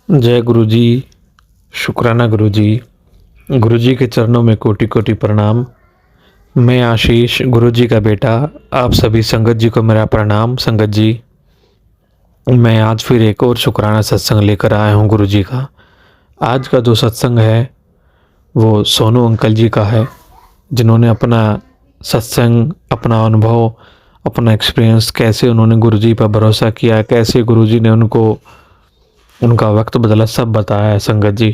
जय गुरु जी। शुक्राना गुरु जी। गुरु जी के चरणों में कोटि कोटि प्रणाम। मैं आशीष गुरु जी का बेटा, आप सभी संगत जी को मेरा प्रणाम। संगत जी, मैं आज फिर एक और शुक्राना सत्संग लेकर आया हूँ गुरु जी का। आज का जो सत्संग है वो सोनू अंकल जी का है, जिन्होंने अपना सत्संग, अपना अनुभव, अपना एक्सपीरियंस, कैसे उन्होंने गुरु जी पर भरोसा किया, कैसे गुरु जी ने उनको उनका वक्त बदला, सब बताया है संगत जी।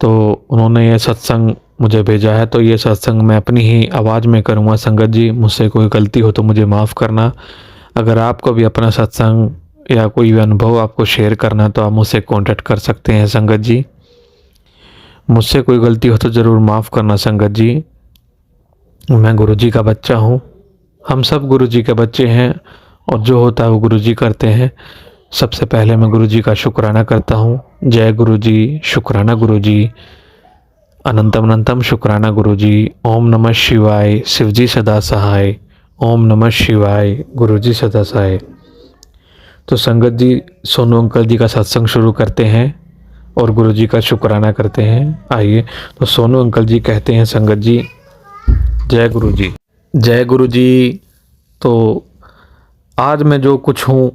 तो उन्होंने ये सत्संग मुझे भेजा है, तो ये सत्संग मैं अपनी ही आवाज़ में करूँगा। संगत जी, मुझसे कोई गलती हो तो मुझे माफ़ करना। अगर आपको भी अपना सत्संग या कोई भी अनुभव आपको शेयर करना है तो आप मुझसे कांटेक्ट कर सकते हैं संगत जी। मुझसे कोई गलती हो तो ज़रूर माफ़ करना संगत जी। मैं गुरु जी का बच्चा हूँ, हम सब गुरु जी के बच्चे हैं, और जो होता है वो गुरु जी करते हैं। सबसे पहले मैं गुरु जी का शुक्राना करता हूँ। जय गुरु जी, शुक्राना गुरु जी, अनंतम अनंतम शुक्राना गुरु जी। ओम नमः शिवाय, शिव जी सदा सहाय। ओम नमः शिवाय, गुरु जी सदा सहाय। तो संगत जी, सोनू अंकल जी का सत्संग शुरू करते हैं और गुरु जी का शुक्राना करते हैं। आइए। तो सोनू अंकल जी कहते हैं संगत जी, जय गुरु जी। जय गुरु जी। तो आज मैं जो कुछ हूँ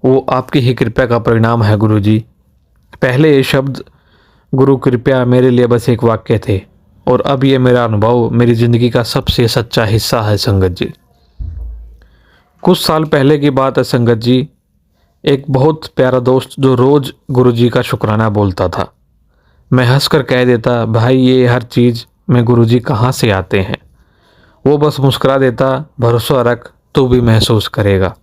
वो आपकी ही कृपा का परिणाम है गुरु जी। पहले ये शब्द गुरु कृपया मेरे लिए बस एक वाक्य थे, और अब ये मेरा अनुभव, मेरी ज़िंदगी का सबसे सच्चा हिस्सा है संगत जी। कुछ साल पहले की बात है संगत जी। एक बहुत प्यारा दोस्त जो रोज़ गुरु जी का शुक्राना बोलता था, मैं हंसकर कह देता, भाई ये हर चीज़ में गुरु जी कहाँ से आते हैं। वो बस मुस्कुरा देता, भरोसा रख, तू भी महसूस करेगा।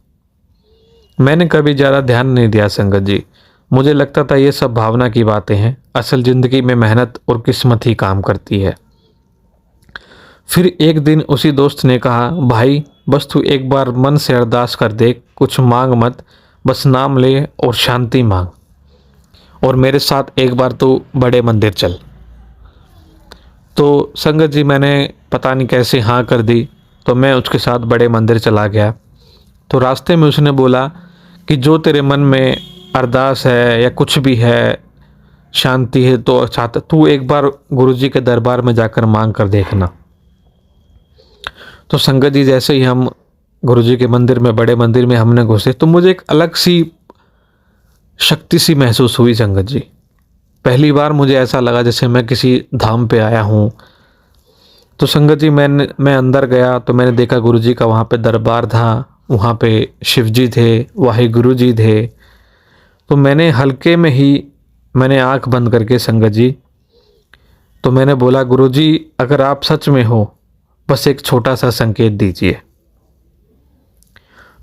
मैंने कभी ज़्यादा ध्यान नहीं दिया संगत जी। मुझे लगता था ये सब भावना की बातें हैं, असल ज़िंदगी में मेहनत और किस्मत ही काम करती है। फिर एक दिन उसी दोस्त ने कहा, भाई बस तू एक बार मन से अरदास कर देख, कुछ मांग मत, बस नाम ले और शांति मांग, और मेरे साथ एक बार तू बड़े मंदिर चल। तो संगत जी, मैंने पता नहीं कैसे हाँ कर दी, तो मैं उसके साथ बड़े मंदिर चला गया। तो रास्ते में उसने बोला कि जो तेरे मन में अरदास है या कुछ भी है, शांति है, तो चाहता तू एक बार गुरुजी के दरबार में जाकर मांग कर देखना। तो संगत जी, जैसे ही हम गुरुजी के मंदिर में, बड़े मंदिर में हमने घुसे, तो मुझे एक अलग सी शक्ति सी महसूस हुई संगत जी। पहली बार मुझे ऐसा लगा जैसे मैं किसी धाम पे आया हूँ। तो संगत जी, मैं अंदर गया तो मैंने देखा गुरुजी का वहाँ पे दरबार था, वहाँ पे शिव जी थे, वाहिगुरु जी थे। तो मैंने हल्के में ही मैंने आंख बंद करके संगत जी, तो मैंने बोला, गुरुजी अगर आप सच में हो, बस एक छोटा सा संकेत दीजिए।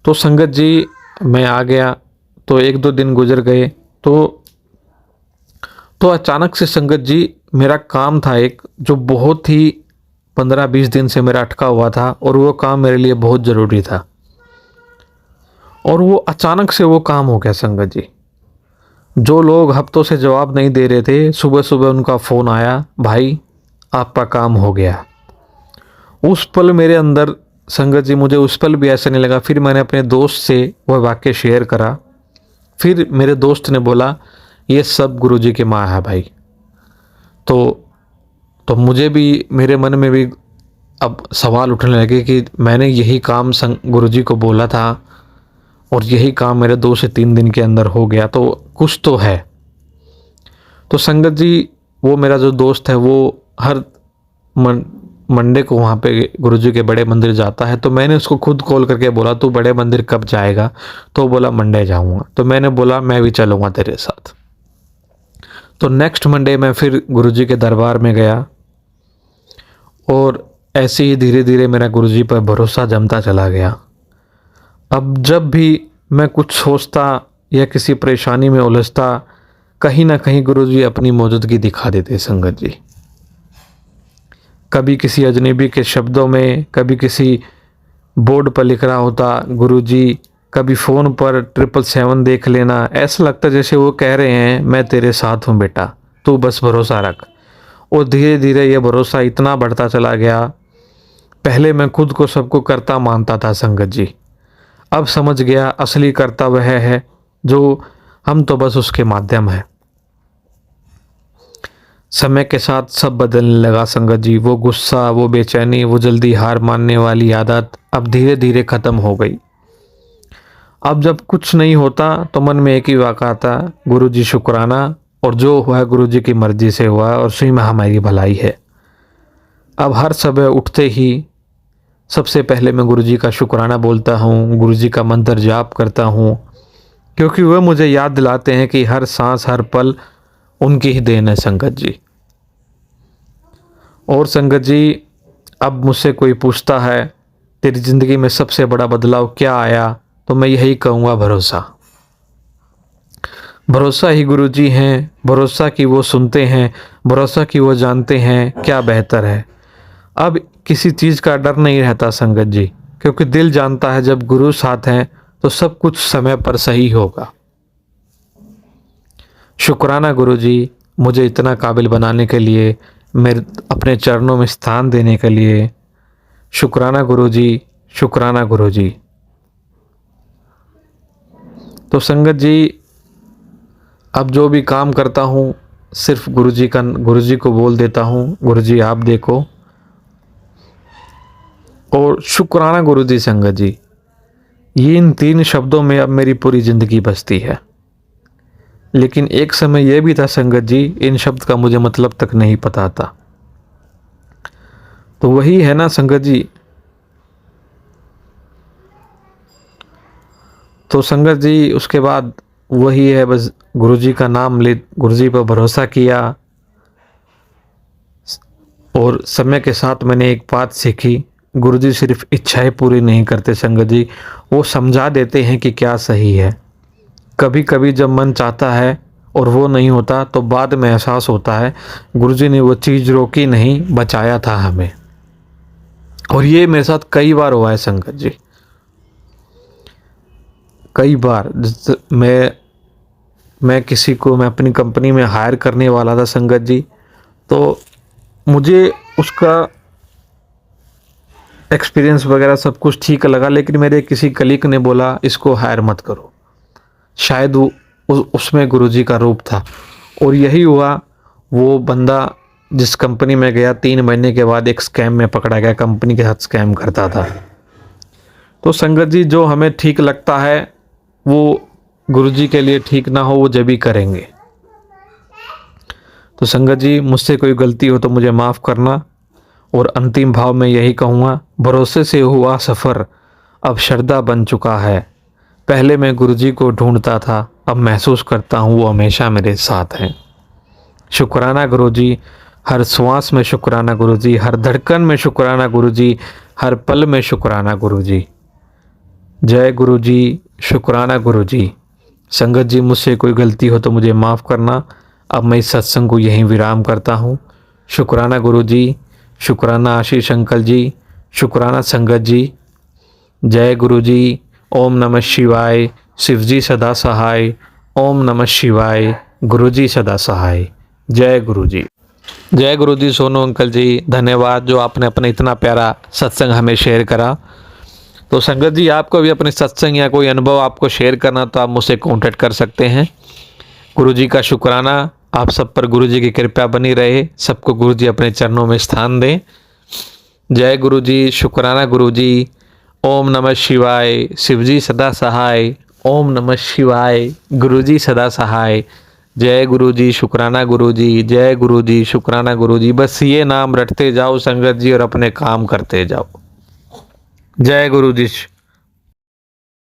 तो संगत जी, मैं आ गया। तो एक दो दिन गुजर गए, तो अचानक से संगत जी, मेरा काम था एक, जो बहुत ही 15-20 दिन से मेरा अटका हुआ था, और वो काम मेरे लिए बहुत ज़रूरी था, और वो अचानक से वो काम हो गया संगत जी। जो लोग हफ्तों से जवाब नहीं दे रहे थे, सुबह सुबह उनका फ़ोन आया, भाई आपका काम हो गया। उस पल मेरे अंदर संगत जी, मुझे उस पल भी ऐसा नहीं लगा। फिर मैंने अपने दोस्त से वह वाक्य शेयर करा। फिर मेरे दोस्त ने बोला, ये सब गुरु जी की माँ है भाई। तो मुझे भी, मेरे मन में भी अब सवाल उठने लगे कि मैंने यही काम गुरु जी को बोला था, और यही काम मेरे 2 से 3 दिन के अंदर हो गया, तो कुछ तो है। तो संगत जी, वो मेरा जो दोस्त है वो हर मंडे को वहाँ पे गुरुजी के बड़े मंदिर जाता है। तो मैंने उसको खुद कॉल करके बोला, तू बड़े मंदिर कब जाएगा? तो बोला, मंडे जाऊँगा। तो मैंने बोला, मैं भी चलूँगा तेरे साथ। तो नेक्स्ट मंडे मैं फिर गुरुजी के दरबार में गया, और ऐसे ही धीरे धीरे मेरा गुरुजी पर भरोसा जमता चला गया। अब जब भी मैं कुछ सोचता या किसी परेशानी में उलझता, कहीं ना कहीं गुरुजी अपनी मौजूदगी दिखा देते संगत जी। कभी किसी अजनबी के शब्दों में, कभी किसी बोर्ड पर लिख रहा होता गुरुजी, कभी फ़ोन पर 777 देख लेना। ऐसा लगता जैसे वो कह रहे हैं, मैं तेरे साथ हूँ बेटा, तू बस भरोसा रख। और धीरे धीरे ये भरोसा इतना बढ़ता चला गया। पहले मैं खुद को सबको करता मानता था संगत जी, अब समझ गया असली कर्ता वह है जो हम तो बस उसके माध्यम हैं। समय के साथ सब बदलने लगा संगत जी। वो गुस्सा, वो बेचैनी, वो जल्दी हार मानने वाली आदत अब धीरे धीरे ख़त्म हो गई। अब जब कुछ नहीं होता तो मन में एक ही वाक़ा आता, गुरु जी शुक्राना, और जो हुआ गुरु जी की मर्ज़ी से हुआ और उसी में हमारी भलाई है। अब हर सुबह उठते ही सबसे पहले मैं गुरु जी का शुक्राना बोलता हूँ, गुरु जी का मंत्र जाप करता हूँ, क्योंकि वह मुझे याद दिलाते हैं कि हर सांस हर पल उनकी ही देन है संगत जी। और संगत जी, अब मुझसे कोई पूछता है तेरी ज़िंदगी में सबसे बड़ा बदलाव क्या आया, तो मैं यही कहूँगा, भरोसा। भरोसा ही गुरु जी हैं, भरोसा कि वो सुनते हैं, भरोसा कि वो जानते हैं क्या बेहतर है। अब किसी चीज़ का डर नहीं रहता संगत जी, क्योंकि दिल जानता है जब गुरु साथ हैं तो सब कुछ समय पर सही होगा। शुक्राना गुरु जी, मुझे इतना काबिल बनाने के लिए, मेरे अपने चरणों में स्थान देने के लिए। शुक्राना गुरु जी, शुक्राना गुरु जी। तो संगत जी, अब जो भी काम करता हूँ सिर्फ गुरु जी को बोल देता हूँ, गुरु जी आप देखो। और शुक्राना गुरु जी संगत जी, ये इन 3 शब्दों में अब मेरी पूरी ज़िंदगी बसती है। लेकिन एक समय यह भी था संगत जी, इन शब्द का मुझे मतलब तक नहीं पता था। तो वही है ना संगत जी। तो संगत जी, उसके बाद वही है, बस गुरु जी का नाम ले, गुरु जी पर भरोसा किया। और समय के साथ मैंने एक बात सीखी, गुरु जी सिर्फ इच्छाएं पूरी नहीं करते संगत जी, वो समझा देते हैं कि क्या सही है। कभी कभी जब मन चाहता है और वो नहीं होता तो बाद में एहसास होता है गुरु जी ने वो चीज़ रोकी नहीं, बचाया था हमें। और ये मेरे साथ कई बार हुआ है संगत जी, कई बार। मैं किसी को, मैं अपनी कंपनी में हायर करने वाला था संगत जी, तो मुझे उसका एक्सपीरियंस वगैरह सब कुछ ठीक लगा, लेकिन मेरे किसी कलीग ने बोला इसको हायर मत करो। शायद वो उसमें गुरुजी का रूप था। और यही हुआ, वो बंदा जिस कंपनी में गया 3 महीने के बाद एक स्कैम में पकड़ा गया, कंपनी के साथ स्कैम करता था। तो संगत जी, जो हमें ठीक लगता है वो गुरुजी के लिए ठीक ना हो, वो जब भी करेंगे। तो संगत जी, मुझसे कोई गलती हो तो मुझे माफ़ करना। और अंतिम भाव में यही कहूँगा, भरोसे से हुआ सफ़र अब श्रद्धा बन चुका है। पहले मैं गुरुजी को ढूंढता था, अब महसूस करता हूँ वो हमेशा मेरे साथ हैं। शुक्राना गुरुजी, हर श्वास में शुक्राना गुरुजी, हर धड़कन में शुक्राना गुरुजी, हर पल में शुक्राना गुरुजी। जय गुरुजी, शुक्राना गुरुजी। संगत जी, मुझसे कोई गलती हो तो मुझे माफ़ करना। अब मैं इस सत्संग को यहीं विराम करता हूँ। शुक्राना गुरुजी, शुक्राना आशीष अंकल जी, शुक्राना संगत जी। जय गुरुजी। ओम नमः शिवाय। शिवजी सदा सहाय। ओम नमः शिवाय। गुरुजी सदा सहाय। जय गुरुजी। जय गुरुजी। सोनू अंकल जी, धन्यवाद जो आपने अपना इतना प्यारा सत्संग हमें शेयर करा। तो संगत जी, आपको भी अपने सत्संग या कोई अनुभव आपको शेयर करना तो आप मुझसे कांटेक्ट कर सकते हैं। गुरुजी का शुक्राना, आप सब पर गुरुजी की कृपा बनी रहे, सबको गुरुजी अपने चरणों में स्थान दें। जय गुरुजी। शुक्राना गुरुजी। ओम नमः शिवाय। शिवजी सदा सहाय। ओम नमः शिवाय। गुरुजी सदा सहाय। जय गुरुजी। शुक्राना गुरुजी। जय गुरुजी। शुक्राना गुरुजी। बस ये नाम रटते जाओ संगत जी और अपने काम करते जाओ। जय गुरुजी।